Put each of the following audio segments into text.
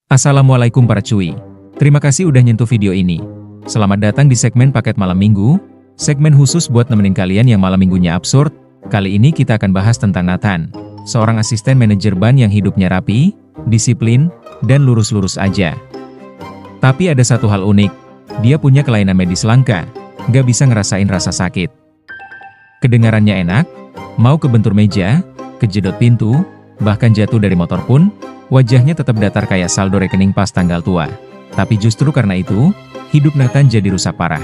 Assalamualaikum para cuy. Terima kasih udah nyentuh video ini. Selamat datang di segmen paket malam minggu, segmen khusus buat nemenin kalian yang malam minggunya absurd. Kali ini kita akan bahas tentang Nathan, seorang asisten manajer ban yang hidupnya rapi, disiplin, dan lurus-lurus aja. Tapi ada satu hal unik, dia punya kelainan medis langka, gak bisa ngerasain rasa sakit. Kedengarannya enak, mau kebentur meja, kejedot pintu, bahkan jatuh dari motor pun, wajahnya tetap datar kayak saldo rekening pas tanggal tua. Tapi justru karena itu, hidup Nathan jadi rusak parah.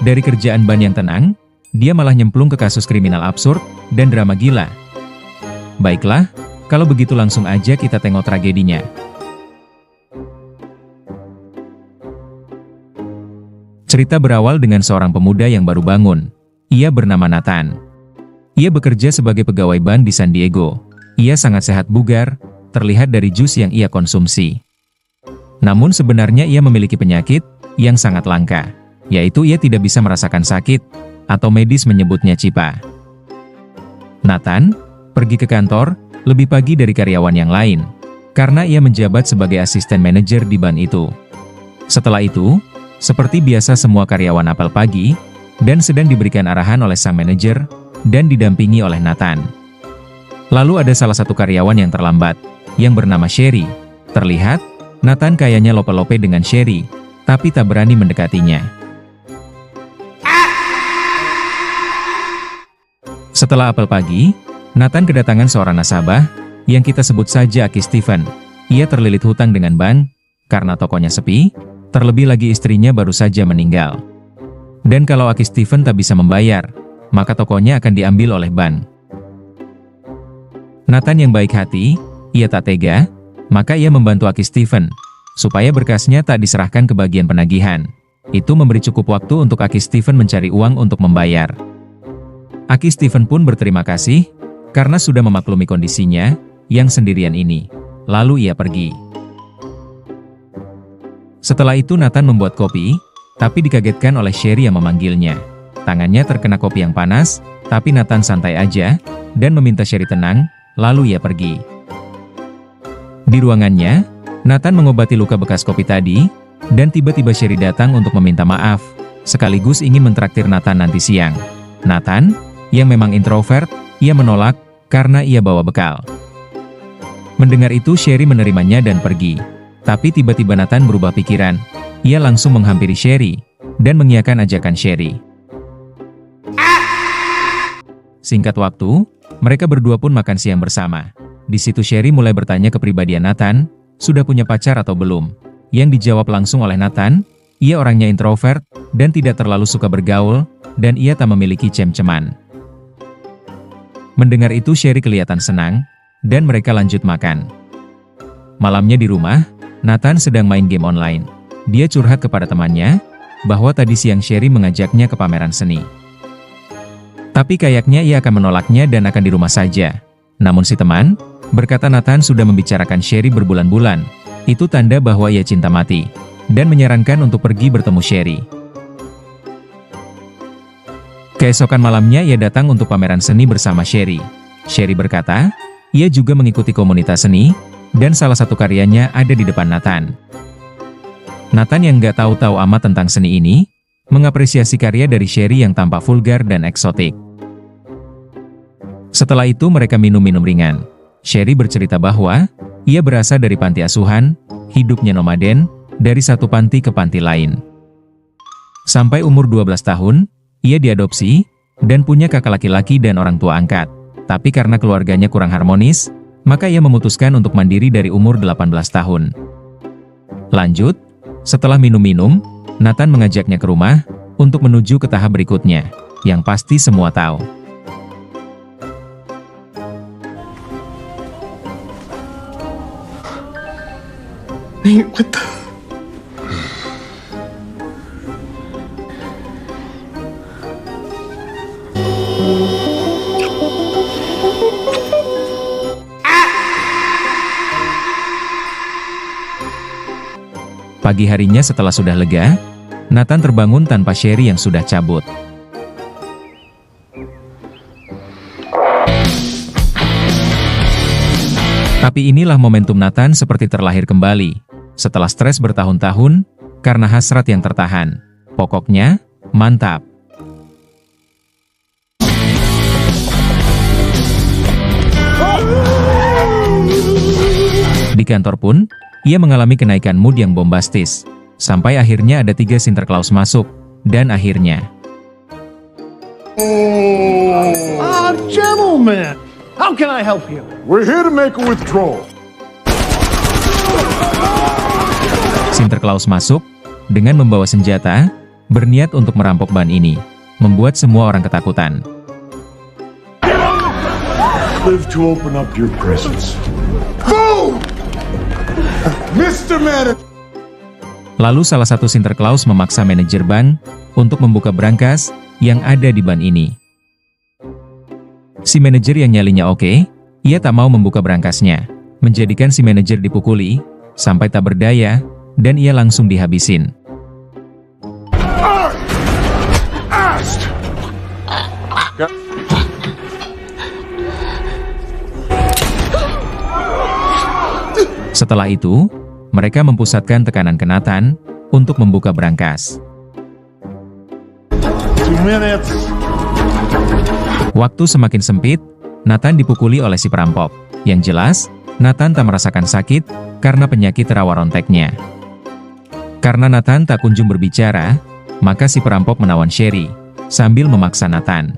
Dari kerjaan ban yang tenang, dia malah nyemplung ke kasus kriminal absurd dan drama gila. Baiklah, kalau begitu langsung aja kita tengok tragedinya. Cerita berawal dengan seorang pemuda yang baru bangun. Ia bernama Nathan. Ia bekerja sebagai pegawai ban di San Diego. Ia sangat sehat bugar, terlihat dari jus yang ia konsumsi. Namun sebenarnya ia memiliki penyakit yang sangat langka, yaitu ia tidak bisa merasakan sakit, atau medis menyebutnya CIPA. Nathan pergi ke kantor lebih pagi dari karyawan yang lain, karena ia menjabat sebagai asisten manajer di ban itu. Setelah itu, seperti biasa semua karyawan apel pagi, dan sedang diberikan arahan oleh sang manajer, dan didampingi oleh Nathan. Lalu ada salah satu karyawan yang terlambat, yang bernama Sherry. Terlihat, Nathan kayaknya lope-lope dengan Sherry, tapi tak berani mendekatinya. Setelah apel pagi, Nathan kedatangan seorang nasabah, yang kita sebut saja Aki Steven. Ia terlilit hutang dengan ban, karena tokonya sepi, terlebih lagi istrinya baru saja meninggal. Dan kalau Aki Steven tak bisa membayar, maka tokonya akan diambil oleh ban. Nathan yang baik hati, ia tak tega, maka ia membantu Aki Steven, supaya berkasnya tak diserahkan ke bagian penagihan. Itu memberi cukup waktu untuk Aki Steven mencari uang untuk membayar. Aki Steven pun berterima kasih, karena sudah memaklumi kondisinya, yang sendirian ini. Lalu ia pergi. Setelah itu Nathan membuat kopi, tapi dikagetkan oleh Sherry yang memanggilnya. Tangannya terkena kopi yang panas, tapi Nathan santai aja, dan meminta Sherry tenang, lalu ia pergi. Di ruangannya, Nathan mengobati luka bekas kopi tadi, dan tiba-tiba Sherry datang untuk meminta maaf, sekaligus ingin mentraktir Nathan nanti siang. Nathan, yang memang introvert, ia menolak, karena ia bawa bekal. Mendengar itu Sherry menerimanya dan pergi. Tapi tiba-tiba Nathan berubah pikiran. Ia langsung menghampiri Sherry, dan mengiyakan ajakan Sherry. Singkat waktu, mereka berdua pun makan siang bersama. Di situ Sherry mulai bertanya kepribadian Nathan, sudah punya pacar atau belum? Yang dijawab langsung oleh Nathan, ia orangnya introvert, dan tidak terlalu suka bergaul, dan ia tak memiliki cem-ceman. Mendengar itu Sherry kelihatan senang, dan mereka lanjut makan. Malamnya di rumah, Nathan sedang main game online. Dia curhat kepada temannya, bahwa tadi siang Sherry mengajaknya ke pameran seni. Tapi kayaknya ia akan menolaknya dan akan di rumah saja. Namun si teman berkata Nathan sudah membicarakan Sherry berbulan-bulan. Itu tanda bahwa ia cinta mati, dan menyarankan untuk pergi bertemu Sherry. Keesokan malamnya ia datang untuk pameran seni bersama Sherry. Sherry berkata, ia juga mengikuti komunitas seni, dan salah satu karyanya ada di depan Nathan. Nathan yang gak tahu-tahu amat tentang seni ini, mengapresiasi karya dari Sherry yang tampak vulgar dan eksotik. Setelah itu mereka minum-minum ringan. Sherry bercerita bahwa, ia berasal dari panti asuhan, hidupnya nomaden, dari satu panti ke panti lain. Sampai umur 12 tahun, ia diadopsi, dan punya kakak laki-laki dan orang tua angkat. Tapi karena keluarganya kurang harmonis, maka ia memutuskan untuk mandiri dari umur 18 tahun. Lanjut, setelah minum-minum, Nathan mengajaknya ke rumah, untuk menuju ke tahap berikutnya, yang pasti semua tahu. What the? Pagi harinya setelah sudah lega, Nathan terbangun tanpa Sherry yang sudah cabut. Tapi inilah momentum Nathan seperti terlahir kembali. Setelah stres bertahun-tahun, karena hasrat yang tertahan. Pokoknya, mantap. Di kantor pun, ia mengalami kenaikan mood yang bombastis. Sampai akhirnya ada 3 Sinterklaas masuk, dan akhirnya... Gentlemen! How can I help you? We're here to make a withdrawal. Sinterklaas masuk, dengan membawa senjata, berniat untuk merampok ban ini, membuat semua orang ketakutan. Live to open up your presents. Boom! Mr. Manager! Lalu salah satu Sinterklaas memaksa manajer bank untuk membuka brankas yang ada di ban ini. Si manajer yang nyalinya oke, ia tak mau membuka brankasnya, menjadikan si manajer dipukuli, sampai tak berdaya, dan ia langsung dihabisin. Setelah itu, mereka mempusatkan tekanan ke Nathan untuk membuka brankas. 2 minutes. Waktu semakin sempit, Nathan dipukuli oleh si perampok. Yang jelas, Nathan tak merasakan sakit karena penyakit rawa ronteknya. Karena Nathan tak kunjung berbicara, maka si perampok menawan Sherry, sambil memaksa Nathan.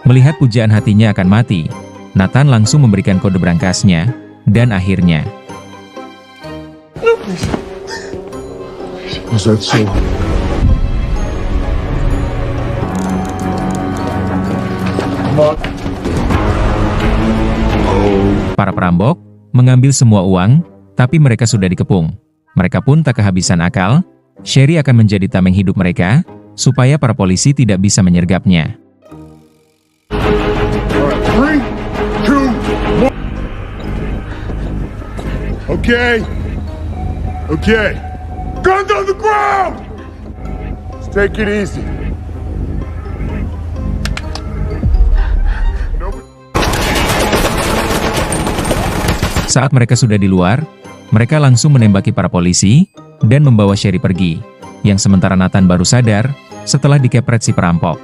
Melihat pujaan hatinya akan mati, Nathan langsung memberikan kode brankasnya, dan akhirnya... Was that so? Para perampok mengambil semua uang, tapi mereka sudah dikepung. Mereka pun tak kehabisan akal. Sherry akan menjadi tameng hidup mereka, supaya para polisi tidak bisa menyergapnya. 3, 2, 1. Okay. Okay. Guns on the ground! Let's take it easy. Saat mereka sudah di luar, mereka langsung menembaki para polisi, dan membawa Sherry pergi. Yang sementara Nathan baru sadar, setelah dikepret si perampok.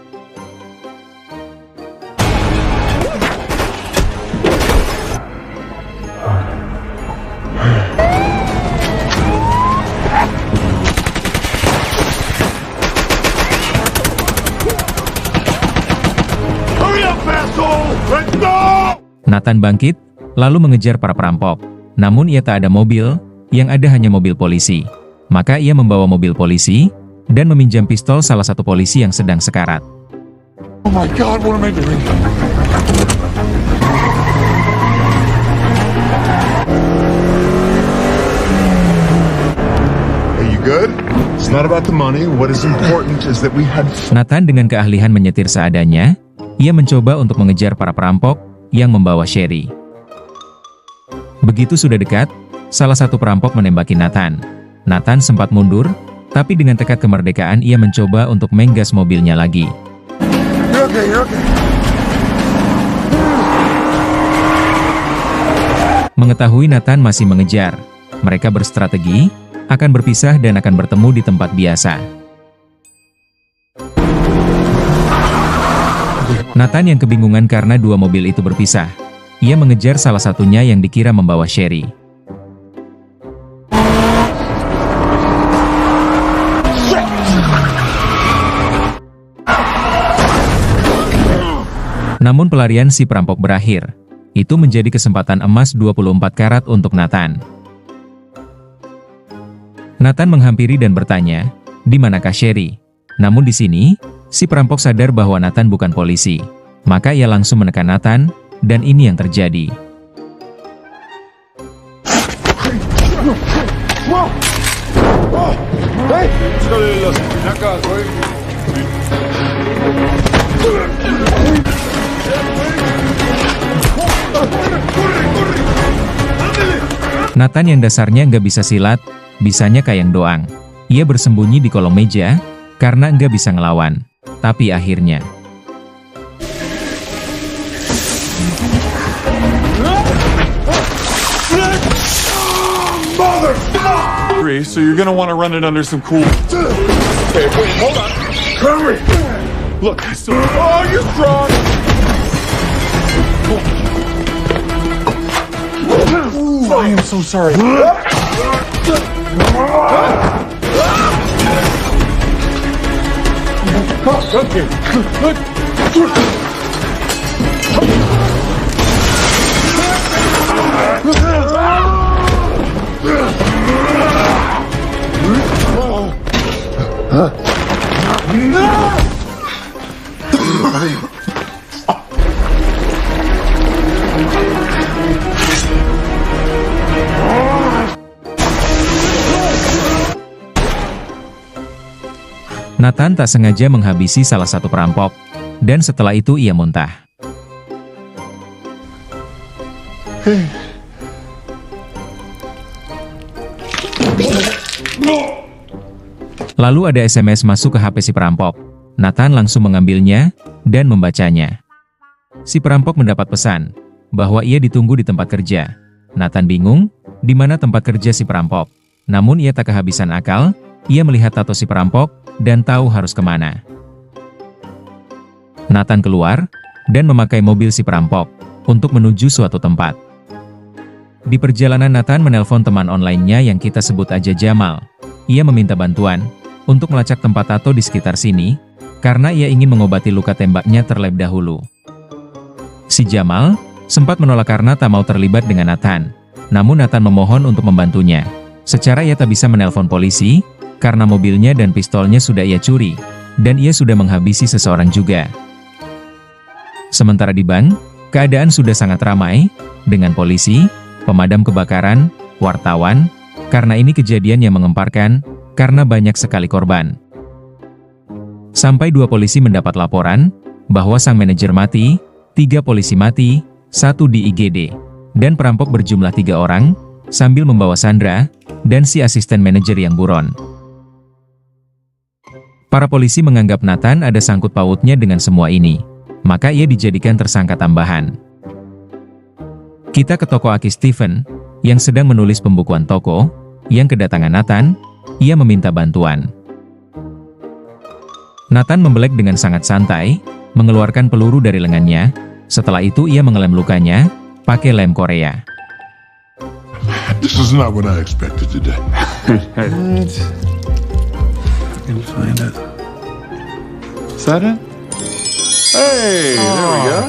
Hurry up, asshole! Let's go! Nathan bangkit, lalu mengejar para perampok. Namun ia tak ada mobil, yang ada hanya mobil polisi. Maka ia membawa mobil polisi, dan meminjam pistol salah satu polisi yang sedang sekarat. Oh my God, what am I doing? Are you good? It's not about the money. What is important is that we had fun. Nathan dengan keahlian menyetir seadanya, ia mencoba untuk mengejar para perampok yang membawa Sherry. Begitu sudah dekat, salah satu perampok menembaki Nathan. Nathan sempat mundur, tapi dengan tekad kemerdekaan ia mencoba untuk menggas mobilnya lagi. You're okay, you're okay. Mengetahui Nathan masih mengejar, mereka berstrategi, akan berpisah dan akan bertemu di tempat biasa. Nathan yang kebingungan karena 2 mobil itu berpisah. Ia mengejar salah satunya yang dikira membawa Sherry. Namun pelarian si perampok berakhir. Itu menjadi kesempatan emas 24 karat untuk Nathan. Nathan menghampiri dan bertanya, "Di manakah Sherry?" Namun di sini, si perampok sadar bahwa Nathan bukan polisi. Maka ia langsung menekan Nathan, dan ini yang terjadi. Nathan yang dasarnya nggak bisa silat, bisanya kayang doang. Ia bersembunyi di kolong meja, karena nggak bisa ngelawan. Tapi akhirnya... Mother! Three, so you're gonna want to run it under some cool. Okay, wait, hold on. Hurry! Look, I still. Oh, you're strong. Ooh, I am so sorry. Nathan tak sengaja menghabisi salah satu perampok, dan setelah itu ia muntah. Lalu ada SMS masuk ke HP si perampok. Nathan langsung mengambilnya, dan membacanya. Si perampok mendapat pesan, bahwa ia ditunggu di tempat kerja. Nathan bingung, di mana tempat kerja si perampok. Namun ia tak kehabisan akal, ia melihat tato si perampok, dan tahu harus kemana. Nathan keluar, dan memakai mobil si perampok, untuk menuju suatu tempat. Di perjalanan Nathan menelpon teman online-nya yang kita sebut aja Jamal. Ia meminta bantuan, untuk melacak tempat tato di sekitar sini, karena ia ingin mengobati luka tembaknya terlebih dahulu. Si Jamal, sempat menolak karena tak mau terlibat dengan Nathan. Namun Nathan memohon untuk membantunya. Secara ia tak bisa menelpon polisi, karena mobilnya dan pistolnya sudah ia curi, dan ia sudah menghabisi seseorang juga. Sementara di bank, keadaan sudah sangat ramai, dengan polisi, pemadam kebakaran, wartawan, karena ini kejadian yang mengemparkan, karena banyak sekali korban. Sampai 2 polisi mendapat laporan, bahwa sang manajer mati, 3 polisi mati, 1 di IGD, dan perampok berjumlah 3 orang, sambil membawa Sandra, dan si asisten manajer yang buron. Para polisi menganggap Nathan ada sangkut pautnya dengan semua ini, maka ia dijadikan tersangka tambahan. Kita ke toko Aki Steven, yang sedang menulis pembukuan toko, yang kedatangan Nathan, ia meminta bantuan. Nathan membelek dengan sangat santai, mengeluarkan peluru dari lengannya, setelah itu ia mengelem lukanya, pakai lem Korea. This is not what I expected today. Can find it. Is that it? Hey, there we go.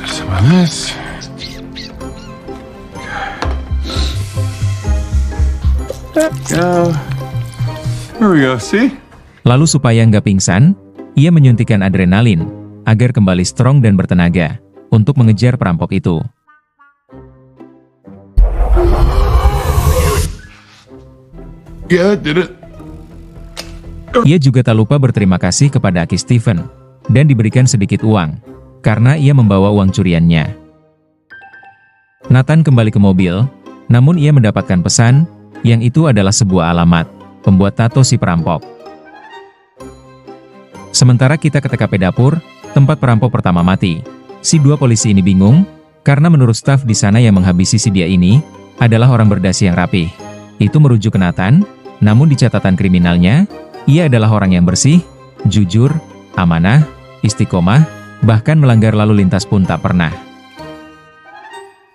Some of this. Go. Here we go, see? Lalu supaya nggak pingsan, ia menyuntikkan adrenalin, agar kembali strong dan bertenaga, untuk mengejar perampok itu. Yeah, I did it. Ia juga tak lupa berterima kasih kepada Aki Steven, dan diberikan sedikit uang, karena ia membawa uang curiannya. Nathan kembali ke mobil, namun ia mendapatkan pesan, yang itu adalah sebuah alamat, pembuat tato si perampok. Sementara kita ke TKP dapur, tempat perampok pertama mati. Si 2 polisi ini bingung, karena menurut staf di sana yang menghabisi si dia ini, adalah orang berdasi yang rapih. Itu merujuk ke Nathan, namun di catatan kriminalnya, ia adalah orang yang bersih, jujur, amanah, istiqomah, bahkan melanggar lalu lintas pun tak pernah.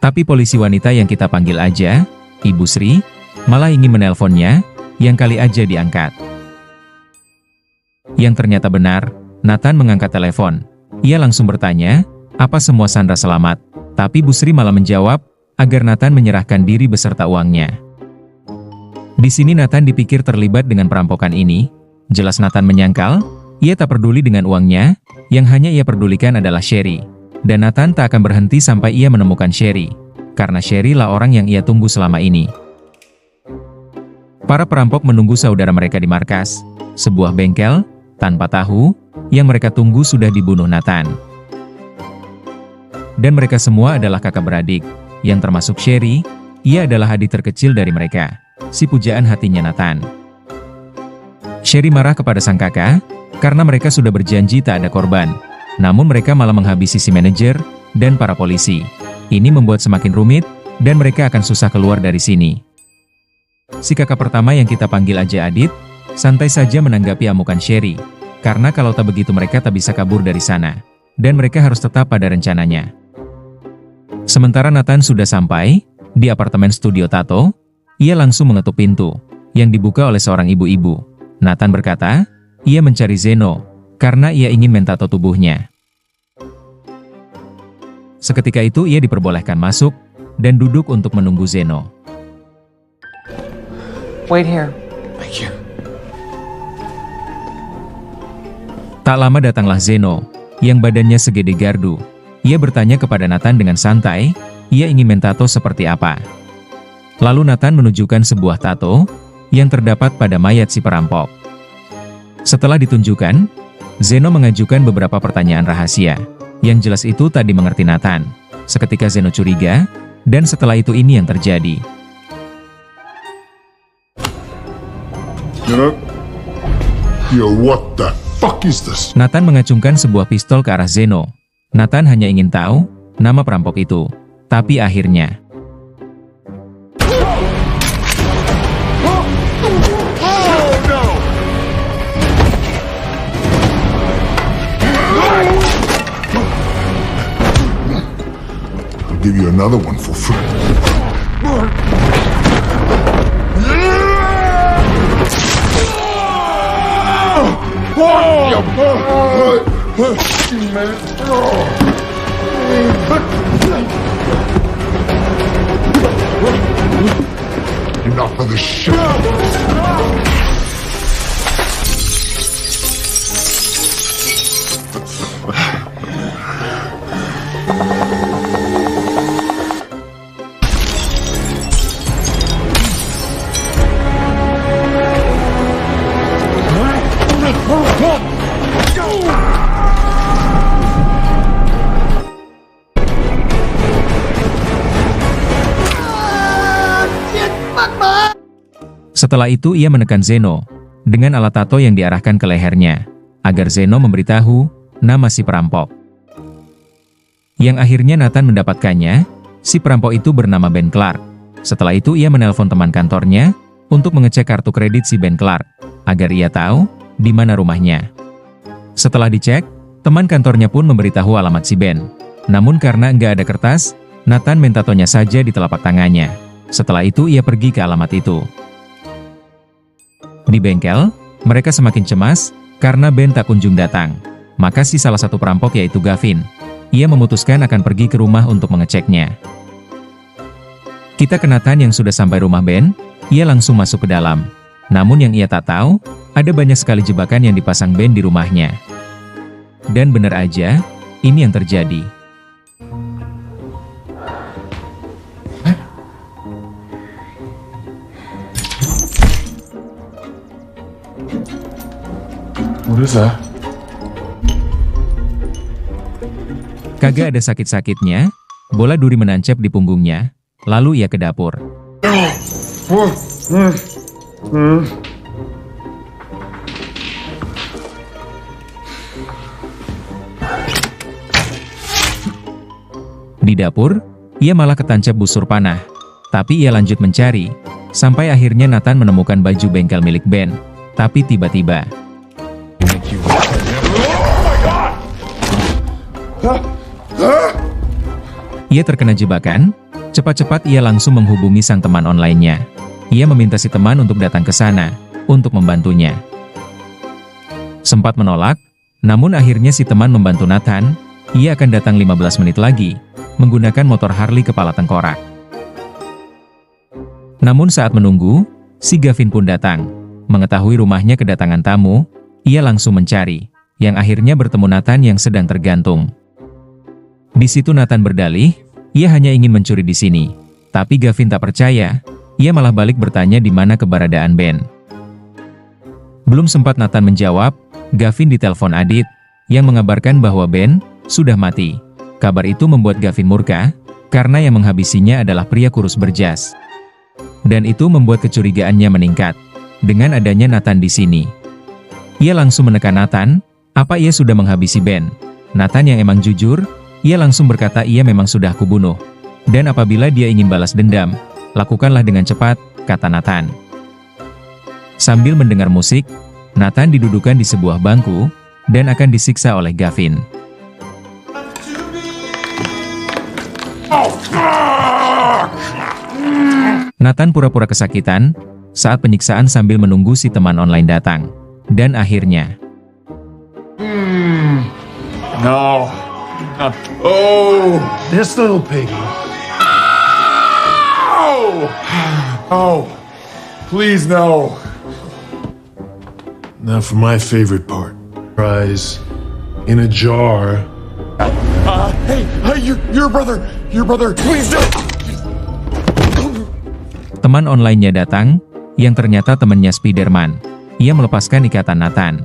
Tapi polisi wanita yang kita panggil aja, Ibu Sri, malah ingin menelponnya, yang kali aja diangkat. Yang ternyata benar, Nathan mengangkat telepon. Ia langsung bertanya, apa semua Sandra selamat? Tapi Bu Sri malah menjawab, agar Nathan menyerahkan diri beserta uangnya. Di sini Nathan dipikir terlibat dengan perampokan ini. Jelas Nathan menyangkal, ia tak peduli dengan uangnya, yang hanya ia pedulikan adalah Sherry. Dan Nathan tak akan berhenti sampai ia menemukan Sherry, karena Sherry lah orang yang ia tunggu selama ini. Para perampok menunggu saudara mereka di markas, sebuah bengkel, tanpa tahu, yang mereka tunggu sudah dibunuh Nathan. Dan mereka semua adalah kakak beradik, yang termasuk Sherry, ia adalah adik terkecil dari mereka. Si pujaan hatinya Nathan. Sherry marah kepada sang kakak, karena mereka sudah berjanji tak ada korban. Namun mereka malah menghabisi si manajer, dan para polisi. Ini membuat semakin rumit, dan mereka akan susah keluar dari sini. Si kakak pertama yang kita panggil aja Adit, santai saja menanggapi amukan Sherry, karena kalau tak begitu mereka tak bisa kabur dari sana, dan mereka harus tetap pada rencananya. Sementara Nathan sudah sampai di apartemen studio tato, ia langsung mengetuk pintu, yang dibuka oleh seorang ibu-ibu. Nathan berkata, ia mencari Zeno, karena ia ingin mentato tubuhnya. Seketika itu ia diperbolehkan masuk, dan duduk untuk menunggu Zeno. Wait here. Thank you. Tak lama datanglah Zeno, yang badannya segede gardu. Ia bertanya kepada Nathan dengan santai, ia ingin mentato seperti apa. Lalu Nathan menunjukkan sebuah tato, yang terdapat pada mayat si perampok. Setelah ditunjukkan, Zeno mengajukan beberapa pertanyaan rahasia. Yang jelas itu tak dimengerti Nathan. Seketika Zeno curiga, dan setelah itu ini yang terjadi. Get up. Yo, what the fuck is this? Nathan mengacungkan sebuah pistol ke arah Zeno. Nathan hanya ingin tahu nama perampok itu. Tapi akhirnya... I'll give you another one for free. Enough of this shit. Setelah itu ia menekan Zeno, dengan alat tato yang diarahkan ke lehernya, agar Zeno memberitahu nama si perampok. Yang akhirnya Nathan mendapatkannya, si perampok itu bernama Ben Clark. Setelah itu ia menelpon teman kantornya, untuk mengecek kartu kredit si Ben Clark, agar ia tahu di mana rumahnya. Setelah dicek, teman kantornya pun memberitahu alamat si Ben. Namun karena nggak ada kertas, Nathan mentatonya saja di telapak tangannya. Setelah itu ia pergi ke alamat itu. Di bengkel, mereka semakin cemas, karena Ben tak kunjung datang. Maka si salah satu perampok yaitu Gavin. Ia memutuskan akan pergi ke rumah untuk mengeceknya. Kita ke Nathan yang sudah sampai rumah Ben, ia langsung masuk ke dalam. Namun yang ia tak tahu, ada banyak sekali jebakan yang dipasang Ben di rumahnya. Dan benar aja, ini yang terjadi. What is that? Kagak ada sakit-sakitnya, bola duri menancap di punggungnya, lalu ia ke dapur. Di dapur, ia malah ketancap busur panah, tapi ia lanjut mencari, sampai akhirnya Nathan menemukan baju bengkel milik Ben, tapi tiba-tiba... Ia terkena jebakan, cepat-cepat ia langsung menghubungi sang teman online-nya. Ia meminta si teman untuk datang ke sana, untuk membantunya. Sempat menolak, namun akhirnya si teman membantu Nathan, ia akan datang 15 menit lagi, menggunakan motor Harley kepala tengkorak. Namun saat menunggu, si Gavin pun datang. Mengetahui rumahnya kedatangan tamu, ia langsung mencari, yang akhirnya bertemu Nathan yang sedang tergantung. Di situ Nathan berdalih, ia hanya ingin mencuri di sini. Tapi Gavin tak percaya, ia malah balik bertanya di mana keberadaan Ben. Belum sempat Nathan menjawab, Gavin ditelepon Adit, yang mengabarkan bahwa Ben sudah mati. Kabar itu membuat Gavin murka, karena yang menghabisinya adalah pria kurus berjas. Dan itu membuat kecurigaannya meningkat, dengan adanya Nathan di sini. Ia langsung menekan Nathan, apa ia sudah menghabisi Ben? Nathan yang emang jujur, ia langsung berkata ia memang sudah kubunuh. Dan apabila dia ingin balas dendam, lakukanlah dengan cepat, kata Nathan. Sambil mendengar musik, Nathan didudukan di sebuah bangku, dan akan disiksa oleh Gavin. Nathan pura-pura kesakitan saat penyiksaan sambil menunggu si teman online datang. Dan akhirnya... No. Oh! This little piggy. Oh! Please, no. Now for my favorite part. Fries in a jar. Hey, your brother, please don't. Teman online-nya datang, yang ternyata temannya Spider-Man. Ia melepaskan ikatan Nathan.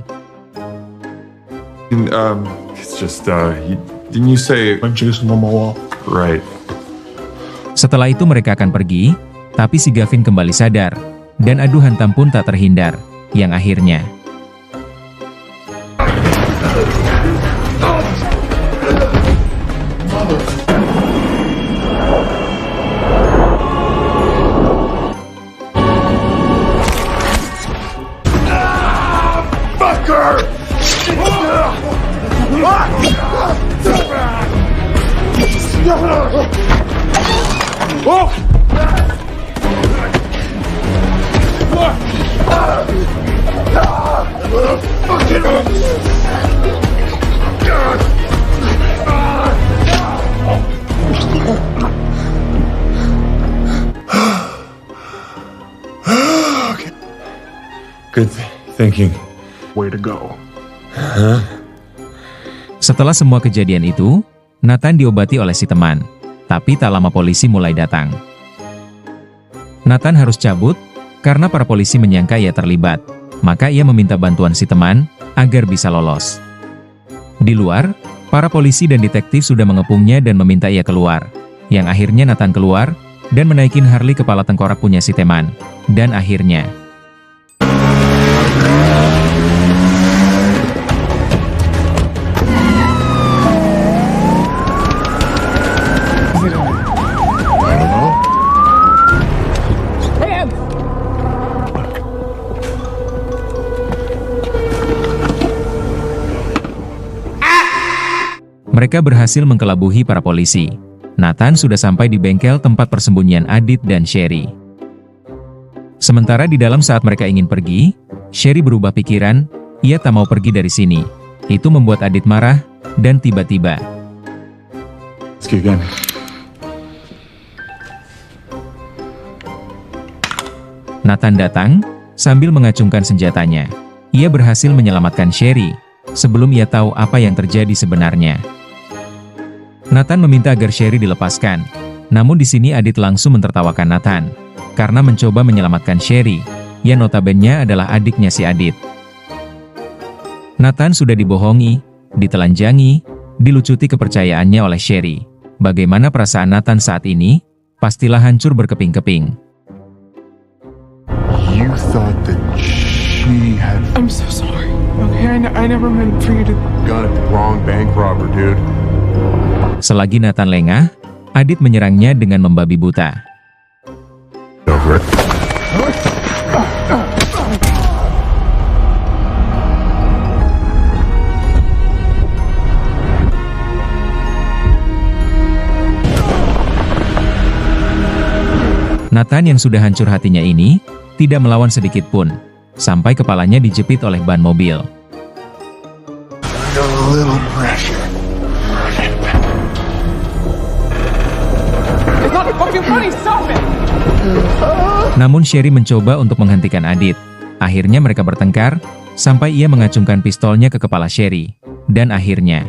It's just, didn't you say... I'm Jason Momoa. Right. Setelah itu mereka akan pergi, tapi si Gavin kembali sadar, dan adu hantam pun tak terhindar, yang akhirnya... Good thinking. Way to go. Setelah semua kejadian itu, Nathan diobati oleh si teman. Tapi tak lama polisi mulai datang. Nathan harus cabut, karena para polisi menyangka ia terlibat. Maka ia meminta bantuan si teman, agar bisa lolos. Di luar, para polisi dan detektif sudah mengepungnya dan meminta ia keluar. Yang akhirnya Nathan keluar, dan menaikin Harley kepala tengkorak punya si teman. Dan akhirnya... Mereka berhasil mengkelabuhi para polisi. Nathan sudah sampai di bengkel tempat persembunyian Adit dan Sherry. Sementara di dalam saat mereka ingin pergi, Sherry berubah pikiran, ia tak mau pergi dari sini. Itu membuat Adit marah, dan tiba-tiba... Let's get going. Nathan datang, sambil mengacungkan senjatanya. Ia berhasil menyelamatkan Sherry, sebelum ia tahu apa yang terjadi sebenarnya. Nathan meminta agar Sherry dilepaskan, namun di sini Adit langsung mentertawakan Nathan, karena mencoba menyelamatkan Sherry, yang notabene adalah adiknya si Adit. Nathan sudah dibohongi, ditelanjangi, dilucuti kepercayaannya oleh Sherry. Bagaimana perasaan Nathan saat ini? Pastilah hancur berkeping-keping. You thought that she had... I'm so sorry. Okay, I never meant for you to... Got it, wrong bank robber, dude. Selagi Nathan lengah, Adit menyerangnya dengan membabi buta. Over it. Nathan yang sudah hancur hatinya ini, tidak melawan sedikit pun, sampai kepalanya dijepit oleh ban mobil. A little pressure. It's not fucking funny, stop it! Namun Sherry mencoba untuk menghentikan Adit. Akhirnya mereka bertengkar, sampai ia mengacungkan pistolnya ke kepala Sherry. Dan akhirnya...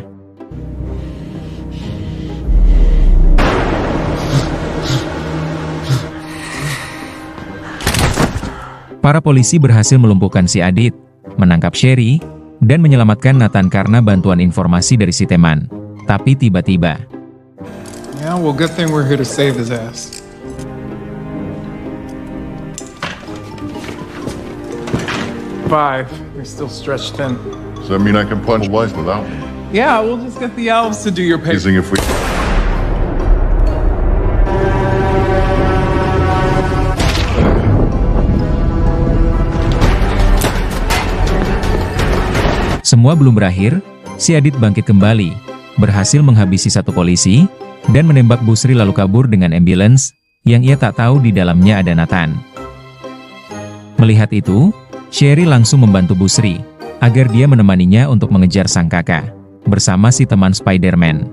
para polisi berhasil melumpuhkan si Adit, menangkap Sherry, dan menyelamatkan Nathan karena bantuan informasi dari si teman. Tapi tiba-tiba... Yeah, well, good thing we're here to save his ass. Five. You're still stretched thin. Does that mean I can punch life without me? Yeah, we'll just get the elves to do your paper. Amazing if we... Semua belum berakhir, si Adit bangkit kembali, berhasil menghabisi satu polisi, dan menembak Busri lalu kabur dengan ambulans, yang ia tak tahu di dalamnya ada Nathan. Melihat itu, Sherry langsung membantu Busri, agar dia menemaninya untuk mengejar sang kakak, bersama si teman Spider-Man.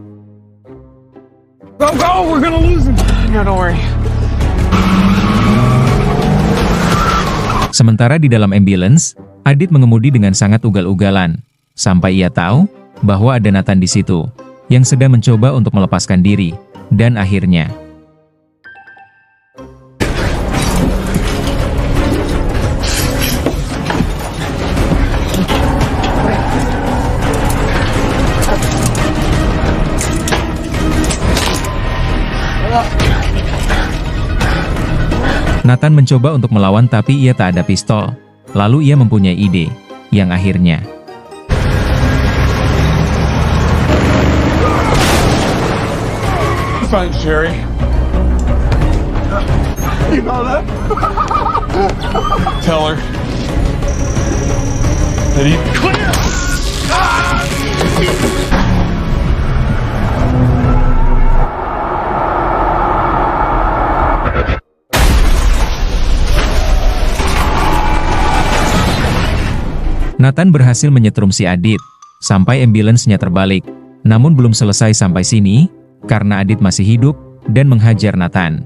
Go, go! We're gonna lose him! No, don't worry. Sementara di dalam ambulans, Adit mengemudi dengan sangat ugal-ugalan, sampai ia tahu bahwa ada Nathan di situ, yang sedang mencoba untuk melepaskan diri, dan akhirnya Nathan mencoba untuk melawan tapi ia tak ada pistol. Lalu ia mempunyai ide, yang akhirnya Fine, Sherry. You know that? Tell her that he clear. Nathan berhasil menyetrum si Adit, sampai ambulansnya terbalik. Namun belum selesai sampai sini, karena Adit masih hidup, dan menghajar Nathan.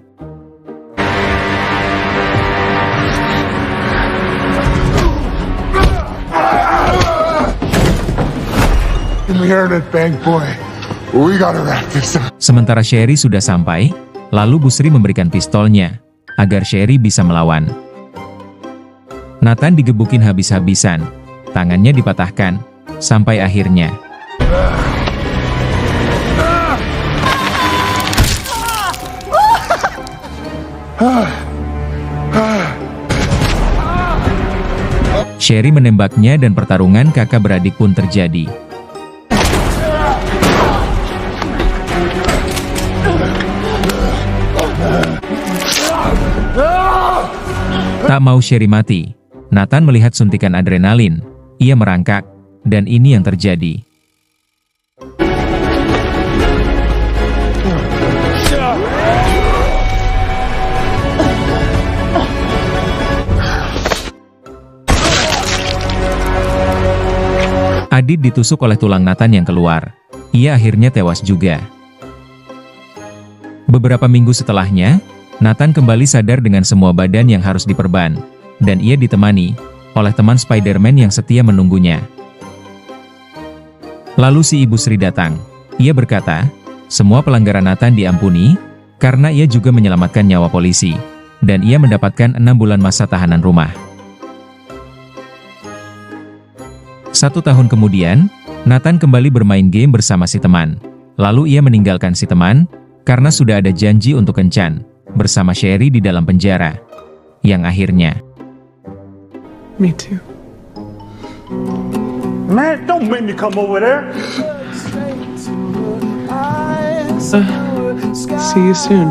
We heard it, Bank Boy. We gotta wrap this up. Sementara Sherry sudah sampai, lalu Busri memberikan pistolnya, agar Sherry bisa melawan. Nathan digebukin habis-habisan, tangannya dipatahkan, sampai akhirnya Sherry menembaknya dan pertarungan kakak beradik pun terjadi. Tak mau Sherry mati, Nathan melihat suntikan adrenalin. Ia merangkak, dan ini yang terjadi. Adit ditusuk oleh tulang Nathan yang keluar. Ia akhirnya tewas juga. Beberapa minggu setelahnya, Nathan kembali sadar dengan semua badan yang harus diperban, dan ia ditemani oleh teman Spider-Man yang setia menunggunya. Lalu si Ibu Sri datang. Ia berkata, semua pelanggaran Nathan diampuni, karena ia juga menyelamatkan nyawa polisi, dan ia mendapatkan 6 bulan masa tahanan rumah. 1 tahun kemudian, Nathan kembali bermain game bersama si teman. Lalu ia meninggalkan si teman, karena sudah ada janji untuk kencan, bersama Sherry di dalam penjara. Yang akhirnya Me too. Man, don't make me come over there. See you soon.